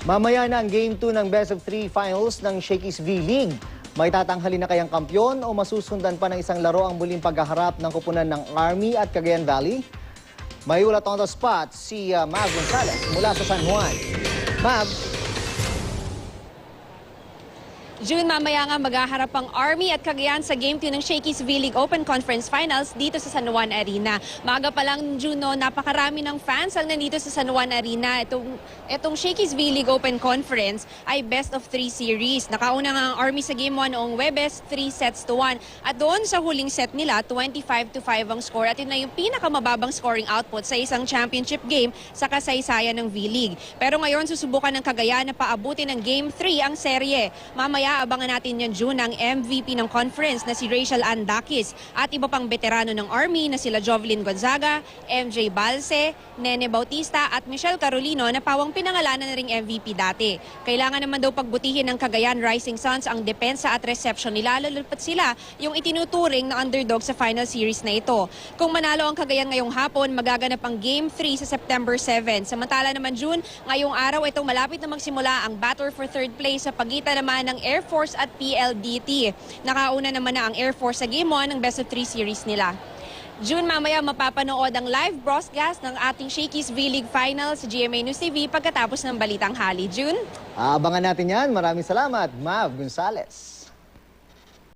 Mamaya na ang Game 2 ng Best of 3 Finals ng Shakey's V-League. May tatanghalin na kayang kampyon o masusundan pa ng isang laro ang muling paghaharap ng kupunan ng Army at Cagayan Valley? May ulat on the spot si Mav Gonzalez mula sa San Juan. Mav? June, mamaya nga maghaharap ang Army at Cagayan sa Game 2 ng Shakey's V-League Open Conference Finals dito sa San Juan Arena. Maaga pa lang, June, no, napakarami ng fans ang nandito sa San Juan Arena. Itong Shakey's V-League Open Conference ay best of 3 series. Nakauna nga ang Army sa Game 1 noong Webes, 3-1. At doon sa huling set nila, 25-5 ang score. At yun na yung pinakamababang scoring output sa isang championship game sa kasaysayan ng V-League. Pero ngayon, susubukan ng Cagayan na paabutin ng Game 3 ang serye. Mamaya, abangan natin yan, June, ang MVP ng conference na si Rachel Andakis at iba pang veterano ng Army na sila Jovelyn Gonzaga, MJ Balse, Nene Bautista at Michelle Carolino na pawang pinangalanan na ring MVP dati. Kailangan naman daw pagbutihin ng Cagayan Rising Suns ang depensa at reception nila, lalo't sila yung itinuturing na underdog sa final series na ito. Kung manalo ang Cagayan ngayong hapon, magaganap ang Game 3 sa September 7. Samantala naman, June, ngayong araw itong malapit na magsimula ang battle for third place sa pagitan naman ng Air Force at PLDT. Nakauna naman na ang Air Force sa Game 1 ng Best of 3 series nila. June, mamaya mapapanood ang live broadcast ng ating Shakey's V-League Finals sa GMA News TV pagkatapos ng Balitang Hali. June? Abangan natin yan. Maraming salamat, Mav Gonzalez.